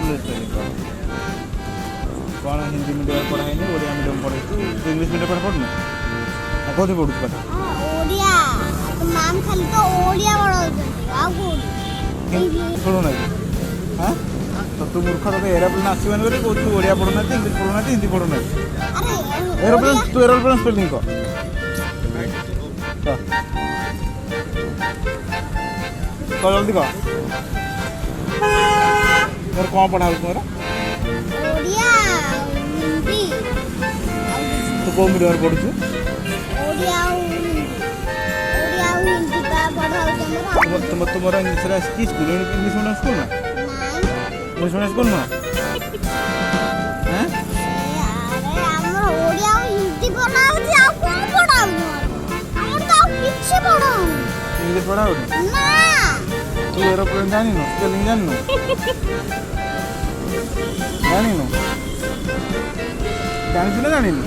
English spelling कौन Hindi medium पढ़ाई Odia medium पढ़े इंग्लिश मीडियम पढ़ पढ़ना कौन पढ़ू पाठ ओडिया मैम खाली तो ओडिया पढ़ाउछन आ कोडी पढ़ुना हां तो तू मूर्ख तो एरोप्लेन आसीबन बोली तू ओडिया पढ़ुना इंग्लिश पढ़ुना हिंदी पढ़ुना अरे एरोप्लेन तू एरोप्लेन स्पेलिंग को जल्दी कह मोर कौन पढ़ा तुम्हारा ओडिया हिंदी तो कौन मीडियम पढ़ुछु ओडिया हिंदी का पढ़ाउछन तुम्हारा इंग्लिश की स्कूल इंग्लिश मीडियम स्कूल ना इंग्लिश मीडियम स्कूल ना हैं अरे हमर ओडिया हिंदी पढ़ाउछि आ कोन पढ़ाउनु हमर तो किछ पढ़ाउ इंग्लिश पढ़ाओ ना तू एरोप्लेन जानी नो स्पेलिंग जानी नो जानी नो जानी ना जानी नो